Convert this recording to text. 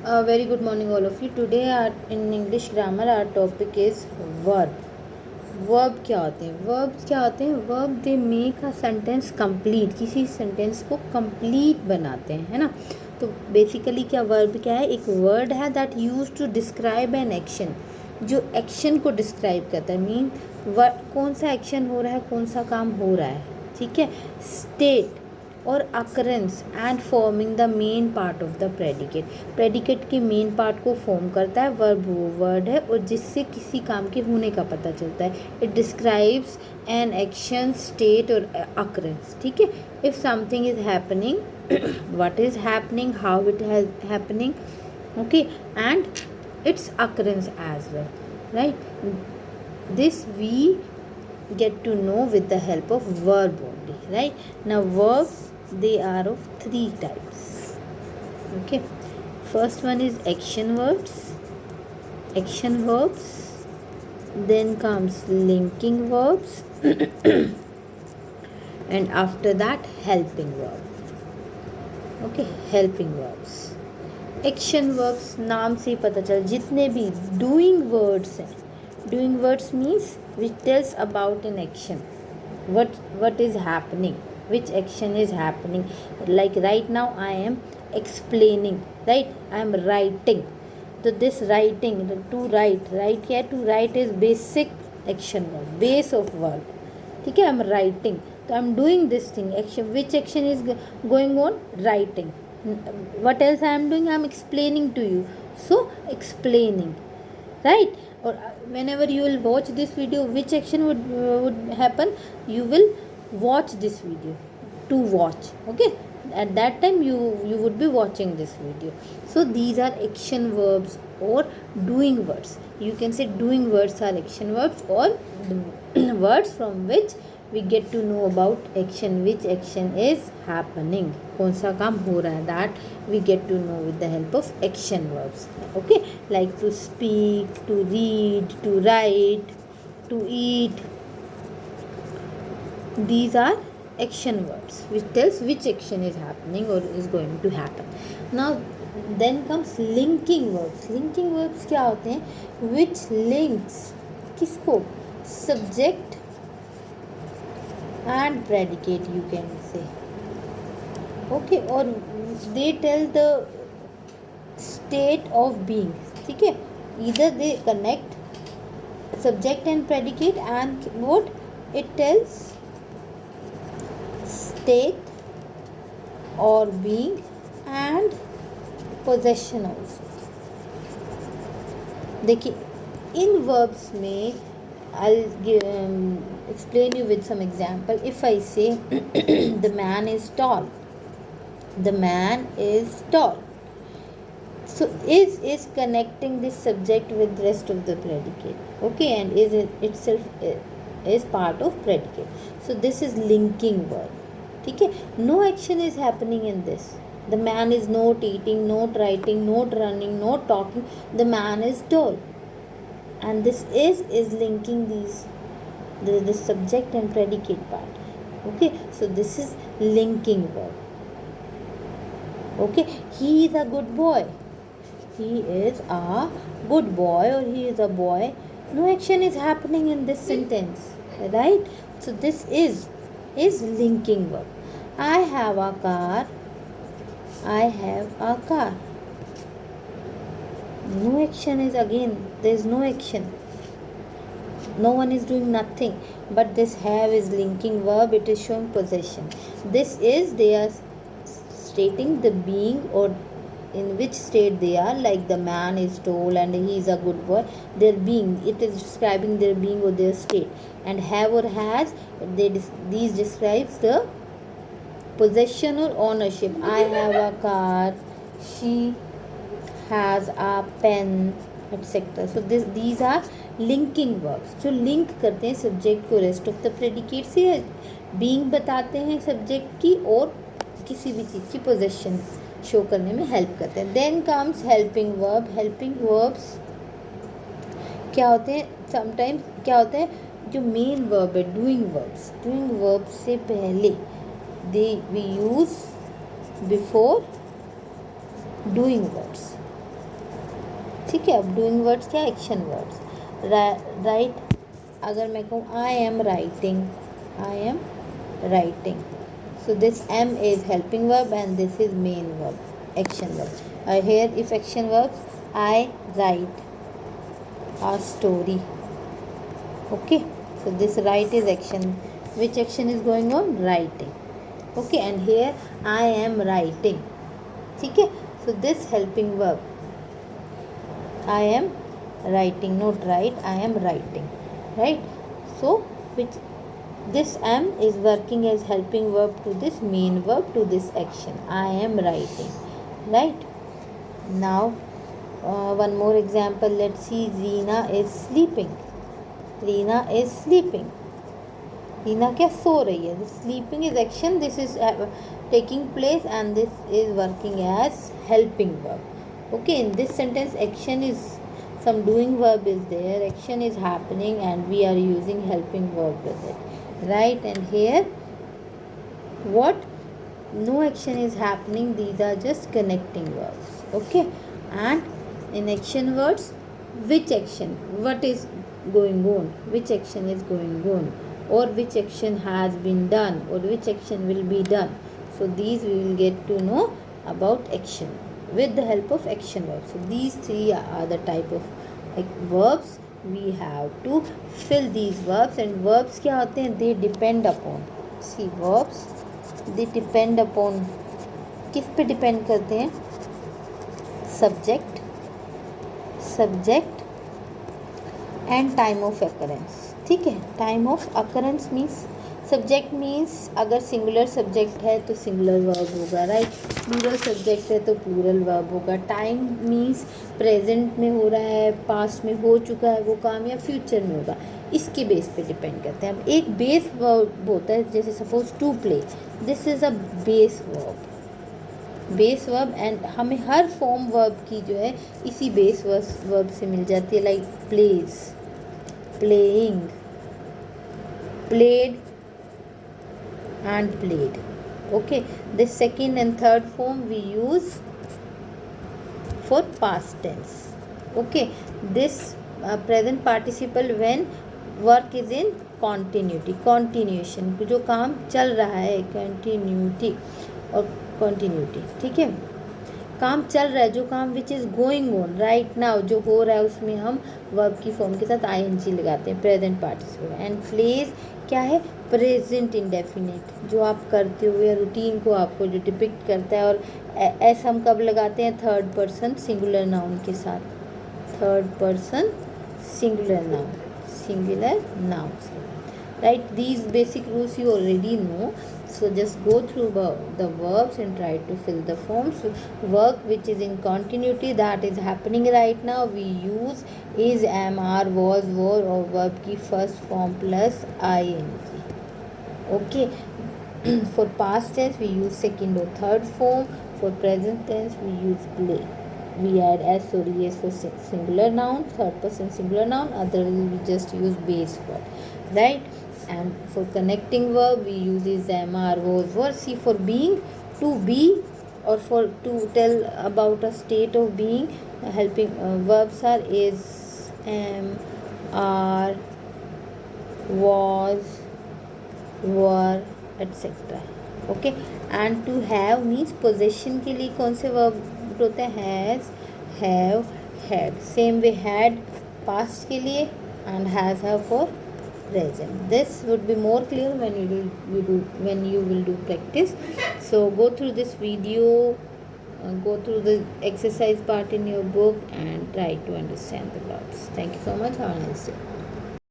Very good morning, all of you. Today, in English grammar, our topic is verb. Verb क्या होते हैं? Verbs क्या होते हैं? Verb they make a sentence complete, किसी sentence को कंप्लीट बनाते हैं, है ना. तो बेसिकली क्या वर्ब क्या है? एक वर्ड है that use to describe an action, जो एक्शन को डिस्क्राइब करता है. मीन कौन सा एक्शन हो रहा है, कौन सा काम हो रहा है, ठीक है. स्टेट और occurrence and forming the main part of the predicate. Predicate के मेन पार्ट को फॉर्म करता है. वर्ब वो वर्ड है और जिससे किसी काम के होने का पता चलता है. It describes an action, state और अकरेंस, ठीक है. If something is happening, what is happening, how it has happening, okay, and its occurrence as well, right? This we get to know with the help of verb only, right? Now verbs, they are of three types, okay. First one is action verbs. Then comes linking verbs and after that helping verb, okay. Helping verbs, action verbs नाम से ही पता चल, जितने भी doing words हैं. Doing words means which tells about an action, what is happening, which action is happening. Like right now I am explaining, right? I am writing. So this writing, to write क्या है? To write is basic action verb, base of verb, ठीक है. I am writing, so I am doing this thing, action. Which action is going on? Writing. What else I am doing? I am explaining to you, so explaining, right? Or whenever you will watch this video, which action would happen? You will watch this video, to watch, okay. At that time you would be watching this video. So these are action verbs or doing words. You can say doing words are action verbs, or the words from which we get to know about action, which action is happening, कौन सा काम हो रहा है, that we get to know with the help of action verbs, okay. Like to speak, to read, to write, to eat. These are action verbs which tells which action is happening or is going to happen. Now then comes linking verbs. Linking verbs क्या होते हैं? Which links किसको? Subject and predicate, you can say, okay. Or they tell the state of being, ठीक है. Either they connect subject and predicate, and what it tells state or being and possession also. देखिए इन verbs में I'll explain you with some example. If I say the man is tall, the man is tall. So is connecting this subject with rest of the predicate, okay, and is itself is part of predicate. So this is linking verb, ठीक है. No action is happening in this. The man is not eating, not writing, not running, not talking. The man is tall, and this is linking these, the subject and predicate part, okay. So this is linking verb, okay. He is a good boy, he is a good boy, or he is a boy. No action is happening in this sentence, right? So this is linking verb. I have a car, I have a car. No action is, again there is no action, no one is doing nothing, but this have is linking verb. It is showing possession. This is, they are stating the being or in which state they are. Like the man is tall and he is a good boy, their being, it is describing their being or their state. And have or has, these describes the possession or ownership. I have a car, she has a pen, etc. So these are linking verbs जो link करते हैं subject को rest of the predicate से. Being बताते हैं subject की और किसी भी चीज़ की पोजेशन शो करने में हेल्प करते हैं. Then comes helping verb. Helping verbs क्या होते हैं? समटाइम्स क्या होता है, जो मेन वर्ब है डूइंग वर्ब्स से पहले we use before doing words, ठीक है। अब डूइंग वर्ड्स क्या, एक्शन वर्ड्स। राइट, अगर मैं कहूँ I am writing, I am writing, so this am is helping verb and this is main verb, action verb. Here if action verbs, I write a story. Okay, so this write is action. Which action is going on? Writing. Okay, and here I am writing. ठीक है, so this helping verb, I am writing, not write, I am writing, right? So which this am is working as helping verb to this main verb to this action, I am writing, right? Now one more example, let's see. Reena is sleeping, Reena is sleeping, Reena क्या सो रही है. This sleeping is action, this is taking place and this is working as helping verb. Okay, in this sentence action is, some doing verb is there, action is happening and we are using helping verb with it, right? And here what, no action is happening, these are just connecting verbs. Okay, and in action words, which action, what is going on, which action is going on, or which action has been done, or which action will be done. So these we will get to know about action with the help of action verbs. So these three are the type of verbs. We have to fill these verbs. And verbs क्या होते हैं, they depend upon, see verbs they depend upon, किस पे depend करते हैं, subject, subject and time of occurrence. ठीक है, time of occurrence means, subject means अगर सिंगुलर सब्जेक्ट है तो सिंगुलर वर्ब होगा, राइट? प्लूरल सब्जेक्ट है तो प्लूरल वर्ब होगा. टाइम मीन्स प्रेजेंट में हो रहा है, पास्ट में हो चुका है वो काम, या फ्यूचर में होगा, इसके बेस पे डिपेंड करते हैं. अब एक बेस वर्ब होता है, जैसे suppose to play, this is a base verb, base verb. And हमें हर फॉर्म वर्ब की जो है इसी बेस वर्ब से मिल जाती है, like plays, playing, played and played. Okay, this second and third form we use for past tense. Okay, this present participle when work is in continuity, continuation, जो काम चल रहा है, continuity और continuity. ठीक है, काम चल रहा है, जो काम which is going on right now, जो हो रहा है उसमें हम वर्ब की फॉर्म के साथ ing लगाते हैं, प्रेजेंट पार्टिसिपल. एंड प्लेज क्या है, प्रेजेंट इंडेफिनिट, जो आप करते हुए रूटीन को आपको जो डिपिक्ट करता है. और एस हम कब लगाते हैं, थर्ड पर्सन सिंगुलर नाउन के साथ, third person singular noun, singular noun, right? These basic rules you already know, so just go through the verbs and try to fill the forms. Work which is in continuity, that is happening right now, we use is, am, are, was, were or verb की first form plus ing. Okay. For past tense we use second or third form. For present tense we use play, we add s or es for singular noun, third person singular noun, otherwise we just use base verb, right? And for connecting verb we use is, am, are, was, were. See, for being, to be, or for to tell about a state of being, helping verbs are is, am, are, was, were, etc. Okay, and to have means possession के लिए कौन से verb होते हैं, has, have, had. Same way had past के लिए and has, have for present. This would be more clear when you will do practice. So go through this video, go through the exercise part in your book and try to understand the verbs. Thank you so much. Have a nice day.